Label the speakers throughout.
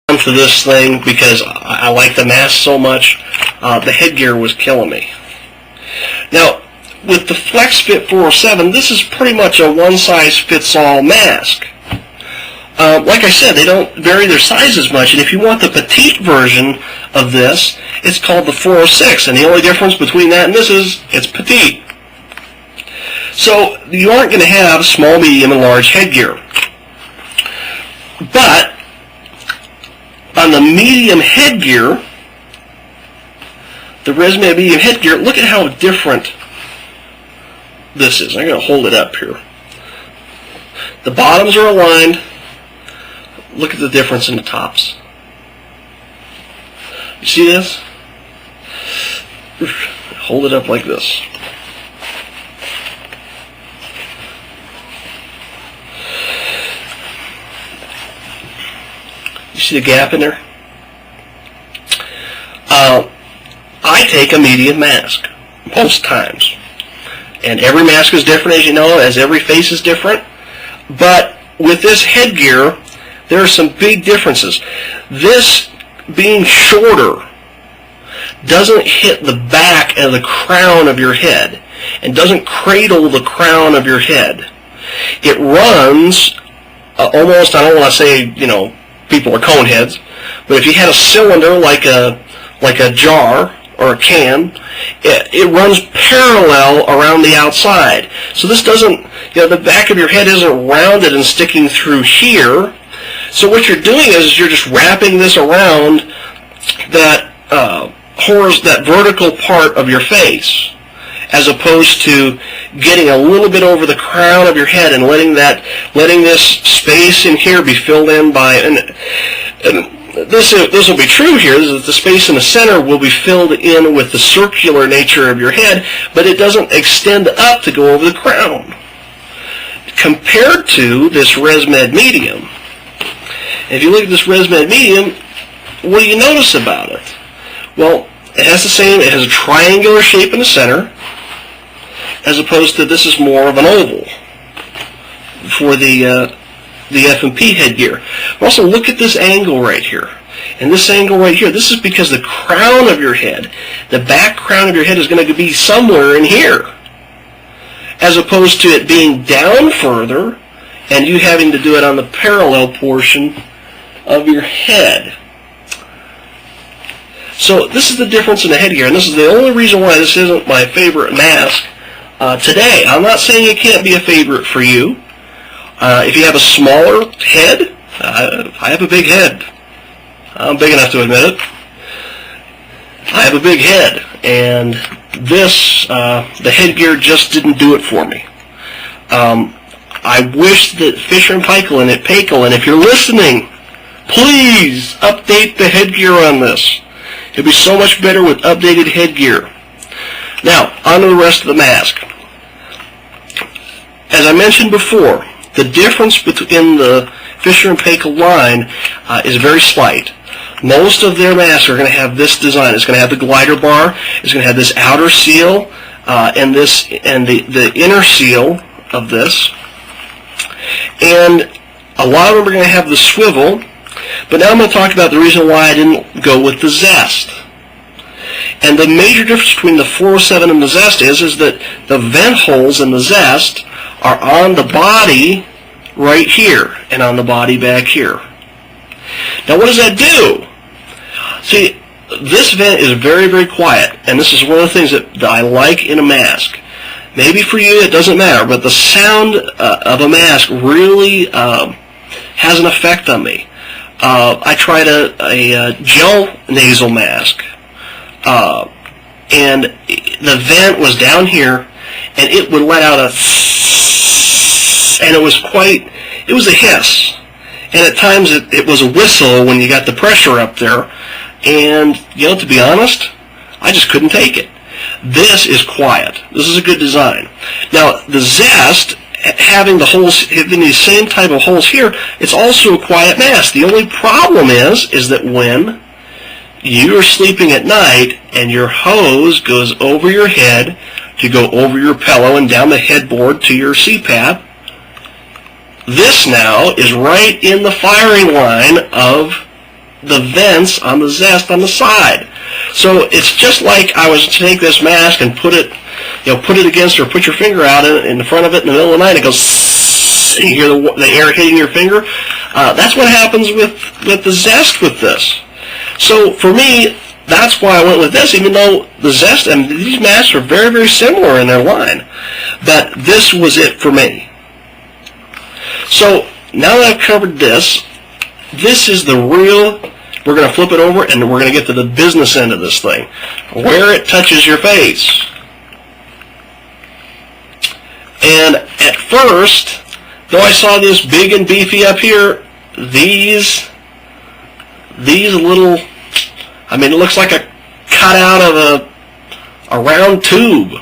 Speaker 1: to this thing because I like the mask so much. The headgear was killing me. Now, with the FlexFit 407, this is pretty much a one-size-fits-all mask. Like I said, they don't vary their size as much, and if you want the petite version of this, it's called the 406, and the only difference between that and this is it's petite. So you aren't going to have small, medium, and large headgear. But on the medium headgear, the ResMed medium headgear, look at how different this is. I'm going to hold it up here. The bottoms are aligned. Look at the difference in the tops. You see this? Hold it up like this. You see the gap in there? I take a medium mask most times. And every mask is different, as you know, as every face is different. But with this headgear, there are some big differences. This being shorter doesn't hit the back and the crown of your head and doesn't cradle the crown of your head. It runs almost, I don't want to say, you know, people are cone heads, but if you had a cylinder like a jar or a can, it runs parallel around the outside. So this doesn't, you know, the back of your head isn't rounded and sticking through here. So what you're doing is you're just wrapping this around that that vertical part of your face, as opposed to getting a little bit over the crown of your head and letting this space in here be filled in by, and this will be true here, is that the space in the center will be filled in with the circular nature of your head, but it doesn't extend up to go over the crown. Compared to this ResMed medium, if you look at this ResMed medium, what do you notice about it? Well, it has a triangular shape in the center, as opposed to this is more of an oval for the F&P headgear. But also look at this angle right here. And this angle right here, this is because the crown of your head, the back crown of your head is going to be somewhere in here, as opposed to it being down further and you having to do it on the parallel portion of your head. So this is the difference in the headgear, and this is the only reason why this isn't my favorite mask today. I'm not saying it can't be a favorite for you. If you have a smaller head, I have a big head. I'm big enough to admit it. I have a big head, and this, the headgear just didn't do it for me. I wish that Fisher Paykle, and if you're listening, please update the headgear on this. It'd be so much better with updated headgear. Now, on to the rest of the mask. As I mentioned before, the difference between the Fisher and Paykle line is very slight. Most of their masks are going to have this design. It's going to have the glider bar. It's going to have this outer seal and the inner seal of this. And a lot of them are going to have the swivel. But now I'm going to talk about the reason why I didn't go with the Zest. And the major difference between the 407 and the Zest is that the vent holes in the Zest are on the body right here and on the body back here. Now what does that do? See, this vent is very, very quiet, and this is one of the things that I like in a mask. Maybe for you it doesn't matter, but the sound of a mask really has an effect on me. I tried a gel nasal mask, and the vent was down here, and it would let out a and it was a hiss, and at times it was a whistle when you got the pressure up there, and, you know, to be honest, I just couldn't take it. This is quiet. This is a good design. Now, the Zest, having the holes, having these same type of holes here, it's also a quiet mask. The only problem is that when you are sleeping at night and your hose goes over your head to go over your pillow and down the headboard to your CPAP, this now is right in the firing line of the vents on the Zest on the side. So it's just like I was to take this mask and put it against, or put your finger out in the front of it in the middle of the night, and it goes, and you hear the air hitting your finger. That's what happens with the Zest with this. So for me, that's why I went with this, even though the Zest and these masks are very, very similar in their line. But this was it for me. So now that I've covered this, this is the real, we're going to flip it over and we're going to get to the business end of this thing, where it touches your face. And at first, though I saw this big and beefy up here, these little, I mean, it looks like a cutout of a round tube.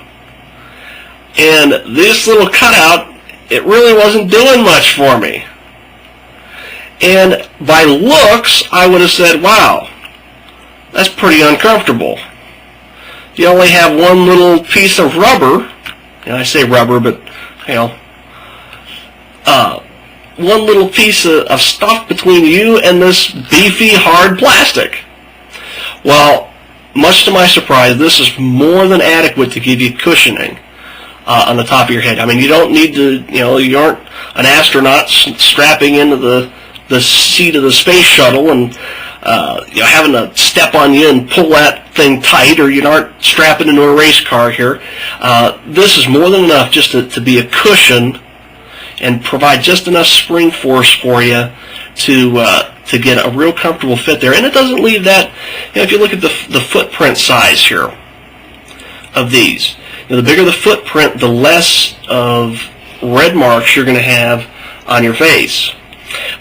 Speaker 1: And this little cutout, it really wasn't doing much for me. And by looks, I would have said, wow, that's pretty uncomfortable. You only have one little piece of rubber, and I say rubber, but, one little piece of stuff between you and this beefy, hard plastic. Well, much to my surprise, this is more than adequate to give you cushioning on the top of your head. I mean, you don't need to, you aren't an astronaut strapping into the seat of the space shuttle and having to step on you and pull that thing tight, or you aren't strapping into a race car here. This is more than enough just to be a cushion and provide just enough spring force for you to get a real comfortable fit there. And it doesn't leave that, if you look at the footprint size here of these, the bigger the footprint, the less of red marks you're going to have on your face.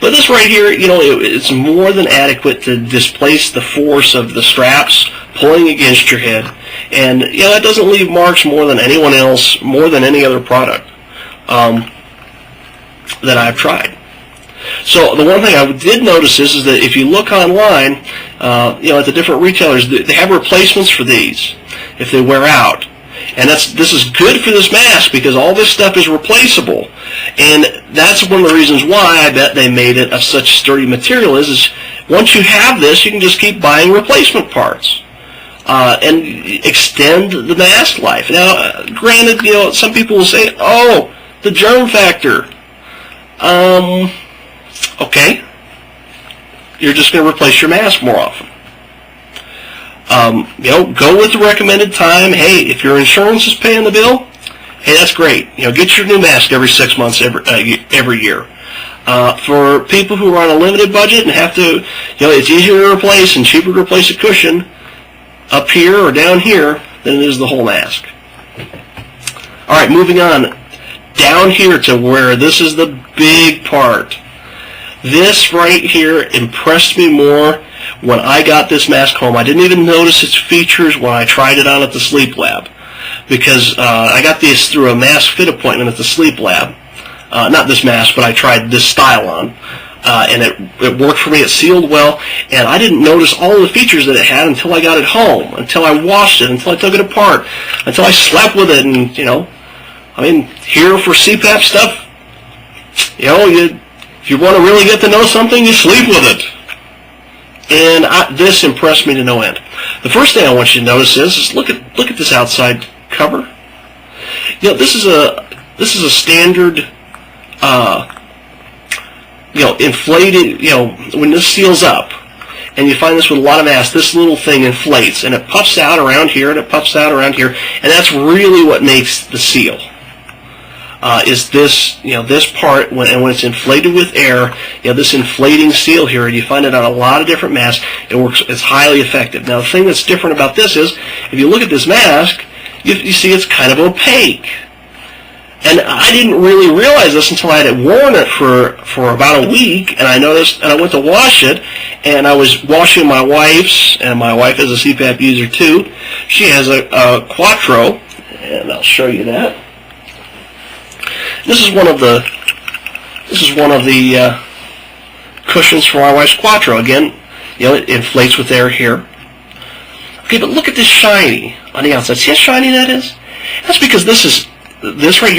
Speaker 1: But this right here, it's more than adequate to displace the force of the straps pulling against your head. And, it doesn't leave marks more than anyone else, more than any other product that I've tried. So the one thing I did notice is that if you look online, at the different retailers, they have replacements for these if they wear out. And this is good for this mask because all this stuff is replaceable. And that's one of the reasons why I bet they made it of such sturdy material is once you have this, you can just keep buying replacement parts and extend the mask life. Now, granted, some people will say, oh, the germ factor. Okay. You're just going to replace your mask more often. Go with the recommended time. Hey, if your insurance is paying the bill, hey, that's great. Get your new mask every 6 months every year. For people who are on a limited budget and have to, it's easier to replace and cheaper to replace a cushion up here or down here than it is the whole mask. All right, moving on down here to where this is the big part. This right here impressed me more when I got this mask home. I didn't even notice its features when I tried it on at the sleep lab because I got this through a mask fit appointment at the sleep lab. Not this mask, but I tried this style on, and it worked for me. It sealed well, and I didn't notice all the features that it had until I got it home, until I washed it, until I took it apart, until I slept with it, and, here for CPAP stuff, if you want to really get to know something, you sleep with it. And this impressed me to no end. The first thing I want you to notice is look at this outside cover. This is a standard, inflated. When this seals up, and you find this with a lot of masks, this little thing inflates and it puffs out around here and it puffs out around here, and that's really what makes the seal. Is this, this part, when it's inflated with air, this inflating seal here, and you find it on a lot of different masks, it's highly effective. Now, the thing that's different about this is, if you look at this mask, you see it's kind of opaque. And I didn't really realize this until I had worn it for about a week, and I noticed, and I went to wash it, and I was washing my wife's, and my wife is a CPAP user too. She has a Quattro, and I'll show you that. This is one of the cushions for my wife's Quattro. Again, it inflates with air here. Okay, but look at this shiny on the outside. See how shiny that is? That's because this right here